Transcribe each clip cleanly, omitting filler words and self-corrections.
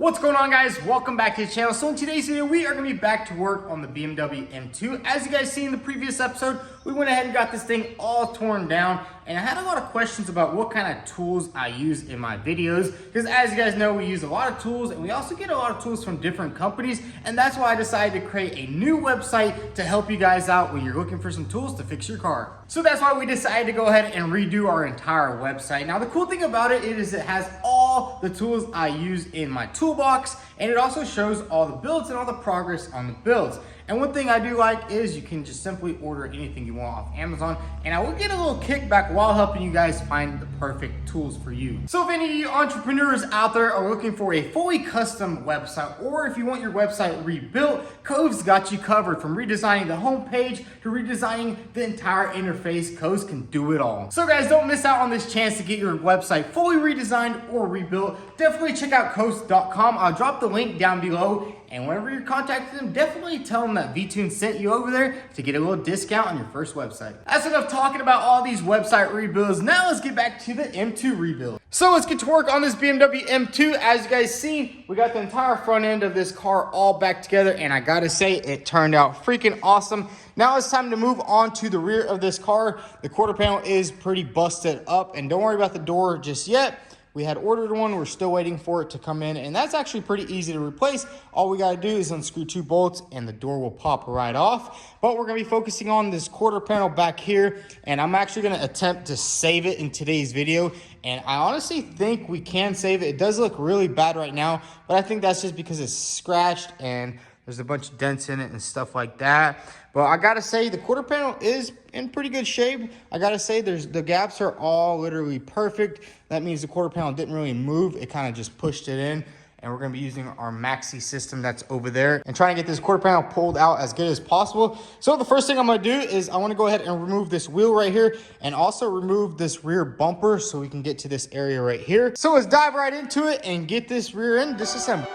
What's going on, guys? Welcome back to the channel. So in today's video, we are going to be back to work on the BMW M2. As you guys see in the previous episode, we went ahead and got this thing all torn down, and I had a lot of questions about what kind of tools I use in my videos, because as you guys know, we use a lot of tools, and we also get a lot of tools from different companies, and that's why I decided to create a new website to help you guys out when you're looking for some tools to fix your car. So that's why we decided to go ahead and redo our entire website. Now, the cool thing about it is it has all the tools I use in my toolbox, and it also shows all the builds and all the progress on the builds. And one thing I do like is you can just simply order anything you want off Amazon, and I will get a little kickback while helping you guys find the perfect tools for you. So if any of you entrepreneurs out there are looking for a fully custom website, or if you want your website rebuilt, Cove's got you covered. From redesigning the homepage to redesigning the entire interface, Cove's can do it all. So guys, don't miss out on this chance to get your website fully redesigned or rebuilt. Definitely check out coast.com. I'll drop the link down below. And whenever you're contacting them, definitely tell them that VTune sent you over there to get a little discount on your first website. That's enough talking about all these website rebuilds. Now let's get back to the M2 rebuild. So let's get to work on this BMW M2. As you guys see, we got the entire front end of this car all back together, and I gotta say, it turned out freaking awesome. Now it's time to move on to the rear of this car. The quarter panel is pretty busted up, and don't worry about the door just yet. We had ordered one, we're still waiting for it to come in, and that's actually pretty easy to replace. All we gotta do is unscrew 2 bolts and the door will pop right off. But we're gonna be focusing on this quarter panel back here, and I'm actually gonna attempt to save it in today's video. And I honestly think we can save it. It does look really bad right now, but I think that's just because it's scratched and there's a bunch of dents in it and stuff like that. But I gotta say, the quarter panel is in pretty good shape. I gotta say, the gaps are all literally perfect. That means the quarter panel didn't really move. It kind of just pushed it in. And we're gonna be using our Maxi system that's over there and trying to get this quarter panel pulled out as good as possible. So the first thing I'm gonna do is I wanna go ahead and remove this wheel right here and also remove this rear bumper so we can get to this area right here. So let's dive right into it and get this rear end disassembled.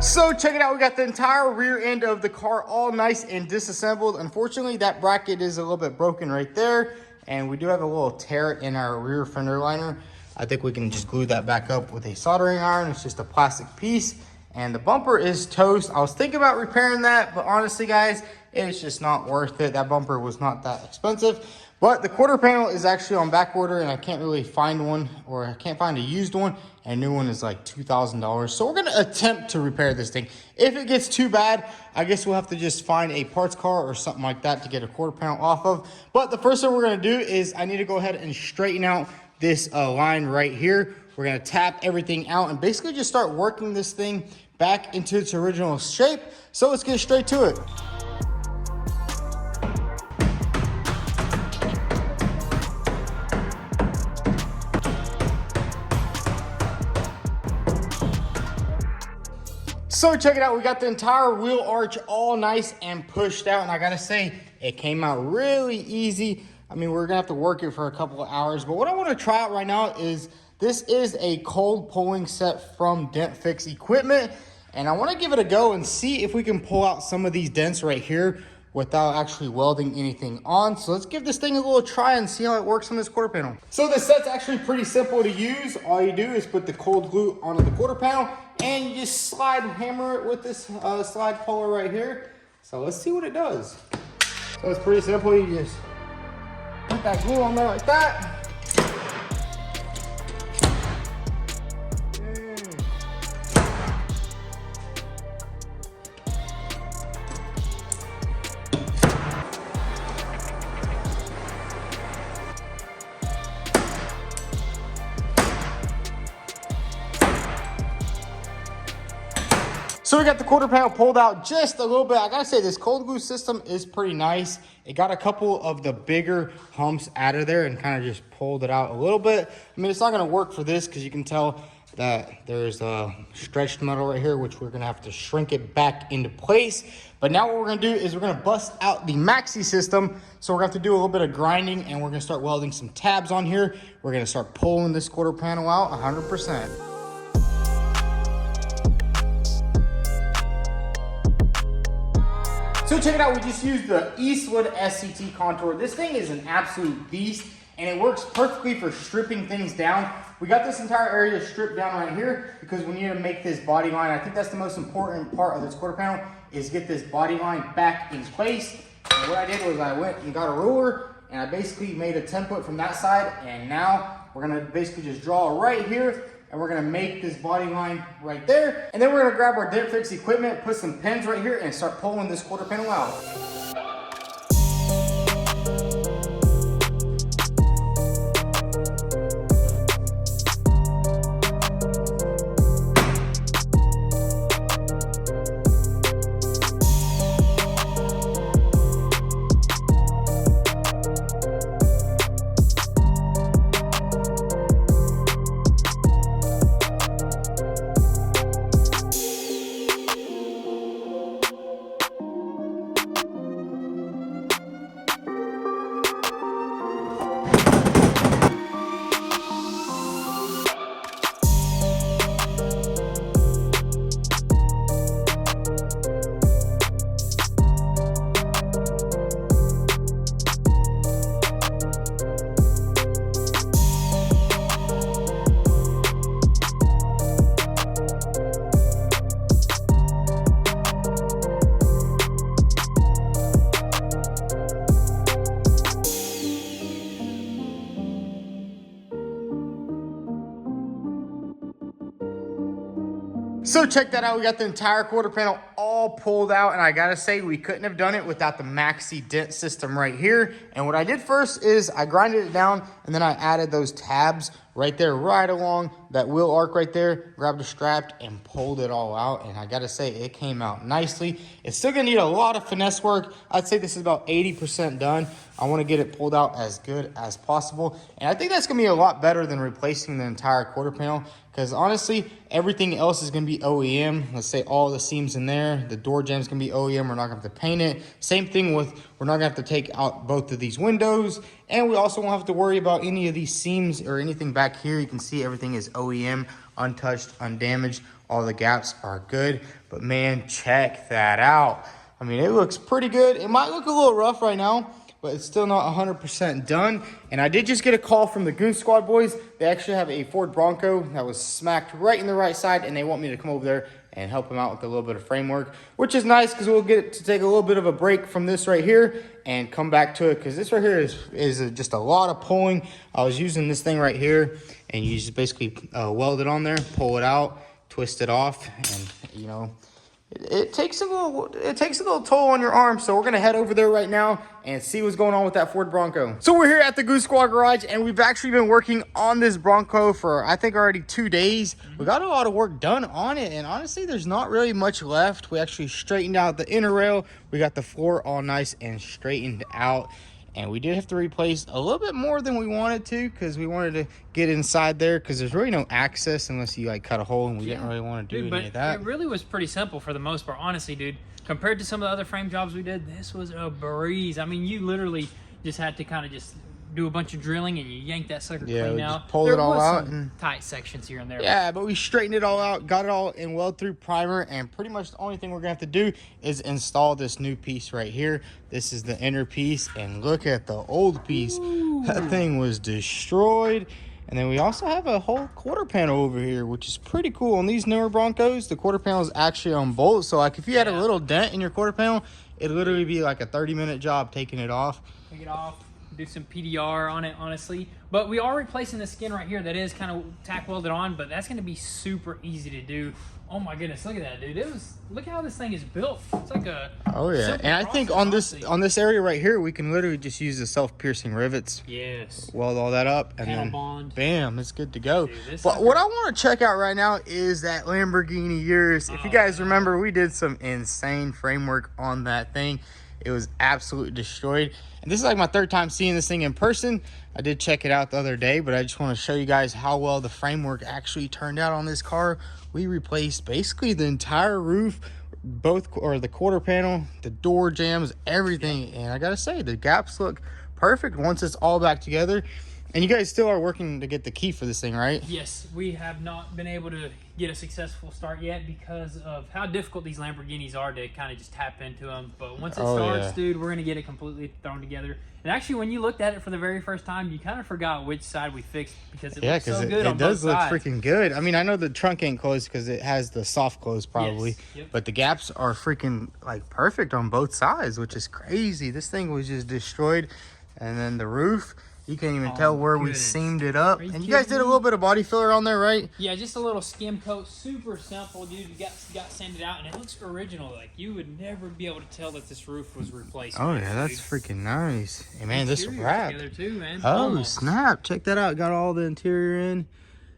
So check it out, we got the entire rear end of the car all nice and disassembled. Unfortunately, that bracket is a little bit broken right there, and we do have a little tear in our rear fender liner. I think we can just glue that back up with a soldering iron. It's just a plastic piece, and the bumper is toast. I was thinking about repairing that, but honestly, guys, it's just not worth it. That bumper was not that expensive. But the quarter panel is actually on back order, and I can't really find one, or I can't find a used one. And a new one is like $2,000. So we're gonna attempt to repair this thing. If it gets too bad, I guess we'll have to just find a parts car or something like that to get a quarter panel off of. But the first thing we're gonna do is I need to go ahead and straighten out this line right here. We're gonna tap everything out and basically just start working this thing back into its original shape. So let's get straight to it. So check it out, we got the entire wheel arch all nice and pushed out, and I gotta say, it came out really easy. I mean, we're gonna have to work it for a couple of hours, but what I wanna try out right now is, this is a cold pulling set from Dent Fix Equipment, and I wanna give it a go and see if we can pull out some of these dents right here without actually welding anything on. So let's give this thing a little try and see how it works on this quarter panel. So this set's actually pretty simple to use. All you do is put the cold glue onto the quarter panel and you just hammer it with this slide puller right here. So let's see what it does. So it's pretty simple. You just put that glue on there like that. So we got the quarter panel pulled out just a little bit. I gotta say, this cold glue system is pretty nice. It got a couple of the bigger humps out of there and kind of just pulled it out a little bit. I mean, it's not gonna work for this because you can tell that there's a stretched metal right here, which we're gonna have to shrink it back into place. But now what we're gonna do is we're gonna bust out the Maxi system. So we're gonna have to do a little bit of grinding and we're gonna start welding some tabs on here. We're gonna start pulling this quarter panel out 100%. So check it out, we just used the Eastwood SCT contour. This thing is an absolute beast, and it works perfectly for stripping things down. We got this entire area stripped down right here because we need to make this body line. I think that's the most important part of this quarter panel, is get this body line back in place. And what I did was I went and got a ruler, and I basically made a template from that side, and now we're gonna basically just draw right here, and we're gonna make this body line right there. And then we're gonna grab our dent fix equipment, put some pins right here, and start pulling this quarter panel out. So check that out, we got the entire quarter panel all pulled out, and I gotta say, we couldn't have done it without the Maxi dent system right here. And what I did first is I grinded it down, and then I added those tabs right there, right along that wheel arc right there, grabbed a strap and pulled it all out. And I gotta say, it came out nicely. It's still gonna need a lot of finesse work. I'd say this is about 80% done. I wanna get it pulled out as good as possible. And I think that's gonna be a lot better than replacing the entire quarter panel, because honestly, everything else is gonna be OEM. Let's say all the seams in there, the door jam's gonna be OEM. We're not gonna have to paint it. Same thing with, we're not gonna have to take out both of these windows. And we also won't have to worry about any of these seams or anything back here. You can see everything is OEM, untouched, undamaged. All the gaps are good. But man, check that out. I mean, it looks pretty good. It might look a little rough right now, but it's still not 100% done. And I did just get a call from the Goon Squad boys. They actually have a Ford Bronco that was smacked right in the right side, and they want me to come over there and help them out with a little bit of framework, which is nice because we'll get to take a little bit of a break from this right here and come back to it, because this right here is just a lot of pulling. I was using this thing right here, and you just basically weld it on there, pull it out, twist it off, and you know, it takes a little toll on your arm. So we're gonna head over there right now and see what's going on with that Ford Bronco. So we're here at the Goon Squad garage, and we've actually been working on this Bronco for I think already 2 days. We got a lot of work done on it, and honestly, there's not really much left. We actually straightened out the inner rail. We got the floor all nice and straightened out. And we did have to replace a little bit more than we wanted to, because we wanted to get inside there, because there's really no access unless you like cut a hole, and we didn't really want to do any of that. It really was pretty simple for the most part, honestly, dude. Compared to some of the other frame jobs we did, this was a breeze. I mean, you literally just had to kind of just do a bunch of drilling, and you yank that sucker clean out. Pulled it all out, and tight sections here and there. Yeah, but we straightened it all out, got it all in weld through primer, and pretty much the only thing we're gonna have to do is install this new piece right here. This is the inner piece, and look at the old piece. Ooh. That thing was destroyed. And then we also have a whole quarter panel over here, which is pretty cool. On these newer Broncos, the quarter panel is actually on bolts. So like if you had a little dent in your quarter panel, it'd literally be like a 30-minute job taking it off. Take it off. Do some PDR on it, honestly. But we are replacing the skin right here that is kind of tack welded on, but that's going to be super easy to do. Oh my goodness, look at that, dude. Look how this thing is built. It's like a and I think on this area right here, we can literally just use the self-piercing rivets. Yes. Weld all that up, and then bond. Bam, it's good to go. Dude, but what I want to check out right now is that Lamborghini Urus. If you guys remember, we did some insane framework on that thing. It was absolutely destroyed. And this is like my 3rd time seeing this thing in person. I did check it out the other day, but I just want to show you guys how well the framework actually turned out on this car. We replaced basically the entire roof, the quarter panel, the door jambs, everything. And I gotta say, the gaps look perfect once it's all back together. And you guys still are working to get the key for this thing, right? Yes, we have not been able to get a successful start yet because of how difficult these Lamborghinis are to kind of just tap into them. But once it starts, dude, we're going to get it completely thrown together. And actually, when you looked at it for the very first time, you kind of forgot which side we fixed because it looks so good on both sides. It does look freaking good. I mean, I know the trunk ain't closed because it has the soft close probably. Yes. Yep. But the gaps are freaking like perfect on both sides, which is crazy. This thing was just destroyed. And then the roof. You can't even tell where we seamed it up. And you guys did a little bit of body filler on there, right? Yeah, just a little skim coat. Super simple, dude. You got sanded out, and it looks original. Like, you would never be able to tell that this roof was replaced. Oh, yeah, that's freaking nice. Hey, man, this wrap. Too, man. Oh, snap. Check that out. Got all the interior in.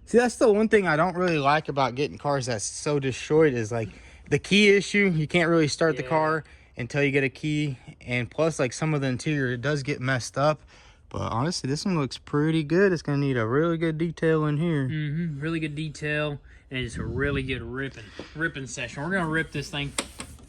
See, that's the one thing I don't really like about getting cars that's so destroyed is, like, the key issue. You can't really start the car until you get a key. And plus, like, some of the interior, it does get messed up. But honestly, this one looks pretty good. It's going to need a really good detail in here. Really good detail. And it's a really good ripping session. We're going to rip this thing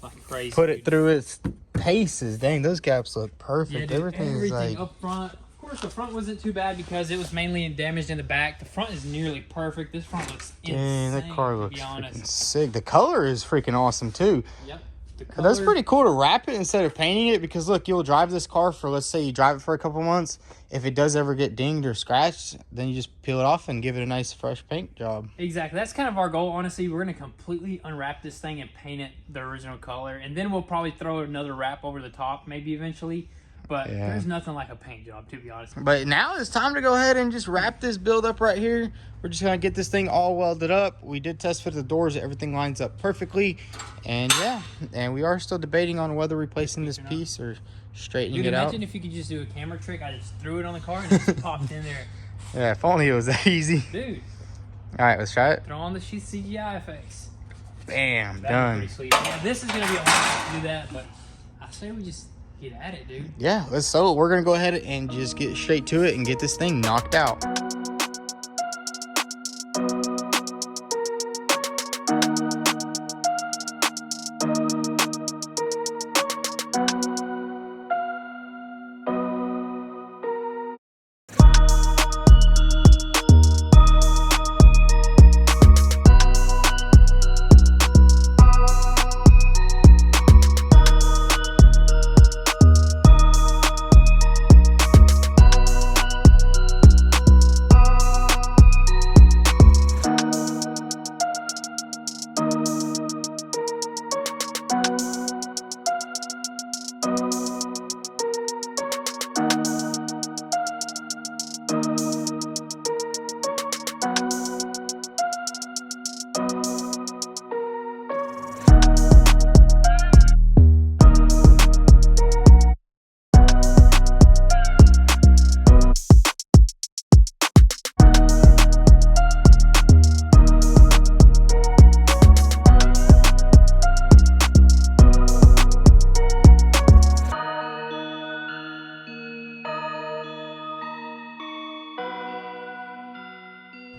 like crazy. Put it through its paces. Dang, those gaps look perfect. Yeah, dude, everything like up front. Of course, the front wasn't too bad because it was mainly damaged in the back. The front is nearly perfect. This front looks insane. Dang, that car looks freaking sick. The color is freaking awesome, too. Yep. That's pretty cool to wrap it instead of painting it because, look, you'll drive this car for, let's say you drive it for a couple months. If it does ever get dinged or scratched, then you just peel it off and give it a nice fresh paint job. Exactly. That's kind of our goal, honestly. We're going to completely unwrap this thing and paint it the original color. And then we'll probably throw another wrap over the top maybe eventually. But there's nothing like a paint job, to be honest. But now it's time to go ahead and just wrap this build up right here. We're just going to get this thing all welded up. We did test fit the doors. Everything lines up perfectly. And and we are still debating on whether replacing this piece or straightening it out. Imagine if you could just do a camera trick. I just threw it on the car and it just popped in there. Yeah, if only it was that easy. Dude. All right, let's try it. Throw on the CGI effects. Bam, done. Pretty sweet. Yeah, this is going to be a lot to do that, but I say we just get at it, dude. Yeah, we're going to go ahead and just get straight to it and get this thing knocked out.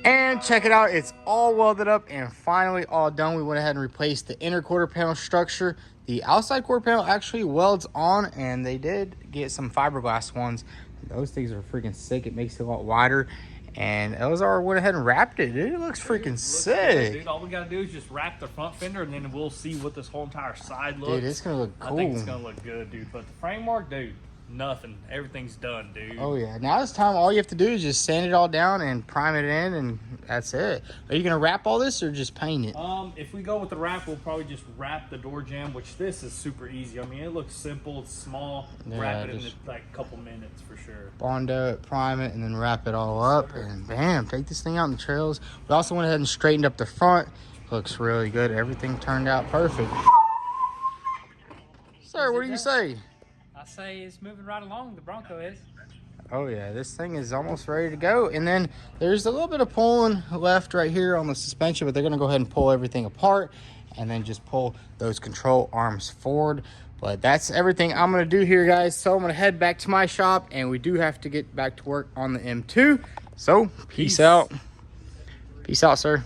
And check it out, it's all welded up and finally all done. We went ahead and replaced the inner quarter panel structure. The outside quarter panel actually welds on, and they did get some fiberglass ones. Those things are freaking sick. It makes it a lot wider. And Elzar went ahead and wrapped it. Dude, it looks freaking sick. Good, dude. All we gotta do is just wrap the front fender, and then we'll see what this whole entire side looks. Dude, it's gonna look cool. I think it's gonna look good, dude. But the framework, dude, nothing. Everything's done, dude. Oh yeah. Now it's time. All you have to do is just sand it all down and prime it in, and that's it. Are you gonna wrap all this or just paint it? If we go with the wrap, we'll probably just wrap the door jamb, which this is super easy. I mean, it looks simple. It's small. Yeah, wrap it in like a couple minutes for sure. Bondo it, prime it, and then wrap it all up, and bam, take this thing out in the trails. We also went ahead and straightened up the front. Looks really good. Everything turned out perfect. Sir, what do you say? I say it's moving right along. The Bronco is. Oh yeah, this thing is almost ready to go. And then there's a little bit of pulling left right here on the suspension, but they're gonna go ahead and pull everything apart and then just pull those control arms forward. But that's everything I'm gonna do here, guys. So I'm gonna head back to my shop, and we do have to get back to work on the M2. So peace out. Peace out, sir.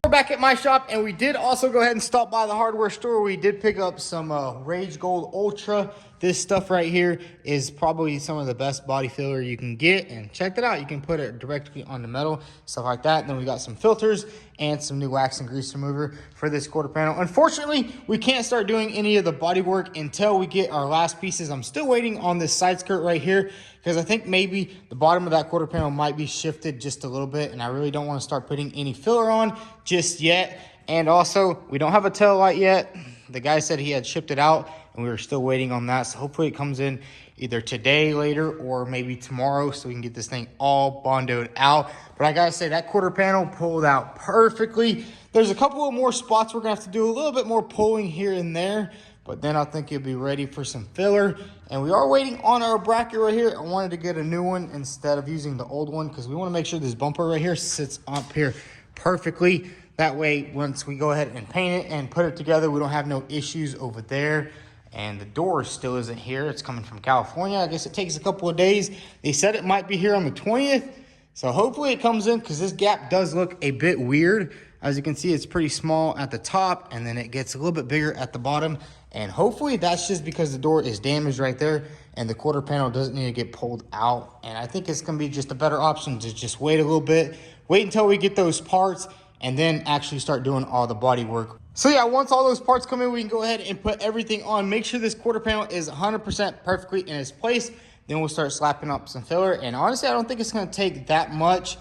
We're back at my shop, and we did also go ahead and stop by the hardware store. We did pick up some Rage Gold Ultra This stuff right here is probably some of the best body filler you can get, and check that out. You can put it directly on the metal, stuff like that. Then we got some filters and some new wax and grease remover for this quarter panel. Unfortunately, we can't start doing any of the body work until we get our last pieces. I'm still waiting on this side skirt right here because I think maybe the bottom of that quarter panel might be shifted just a little bit, and I really don't want to start putting any filler on just yet. And also, we don't have a tail light yet. The guy said he had shipped it out, and we were still waiting on that. So hopefully it comes in either today, later, or maybe tomorrow, so we can get this thing all bondoed out. But I gotta say, that quarter panel pulled out perfectly. There's a couple of more spots we're gonna have to do a little bit more pulling here and there, but then I think it'll be ready for some filler. And we are waiting on our bracket right here. I wanted to get a new one instead of using the old one because we want to make sure this bumper right here sits up here perfectly. That way, once we go ahead and paint it and put it together, we don't have no issues over there. And the door still isn't here. It's coming from California. I guess it takes a couple of days. They said it might be here on the 20th. So hopefully it comes in, because this gap does look a bit weird. As you can see, it's pretty small at the top, and then it gets a little bit bigger at the bottom. And hopefully that's just because the door is damaged right there and the quarter panel doesn't need to get pulled out. And I think it's gonna be just a better option to just wait a little bit, wait until we get those parts, and then actually start doing all the body work. So yeah, once all those parts come in, we can go ahead and put everything on. Make sure this quarter panel is 100% perfectly in its place. Then we'll start slapping up some filler. And honestly, I don't think it's gonna take that much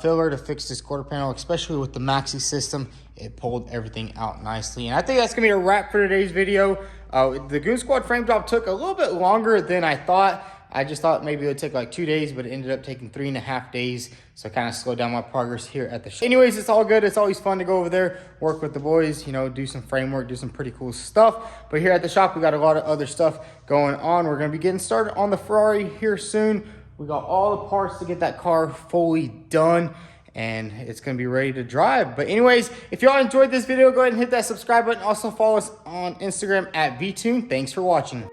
filler to fix this quarter panel, especially with the Maxi system. It pulled everything out nicely. And I think that's gonna be a wrap for today's video. The Goon Squad frame job took a little bit longer than I thought. I just thought maybe it would take like 2 days, but it ended up taking 3.5 days. So I kind of slowed down my progress here at the shop. Anyways, it's all good. It's always fun to go over there, work with the boys, you know, do some framework, do some pretty cool stuff. But here at the shop, we got a lot of other stuff going on. We're going to be getting started on the Ferrari here soon. We got all the parts to get that car fully done, and it's going to be ready to drive. But anyways, if y'all enjoyed this video, go ahead and hit that subscribe button. Also follow us on Instagram at VTune. Thanks for watching.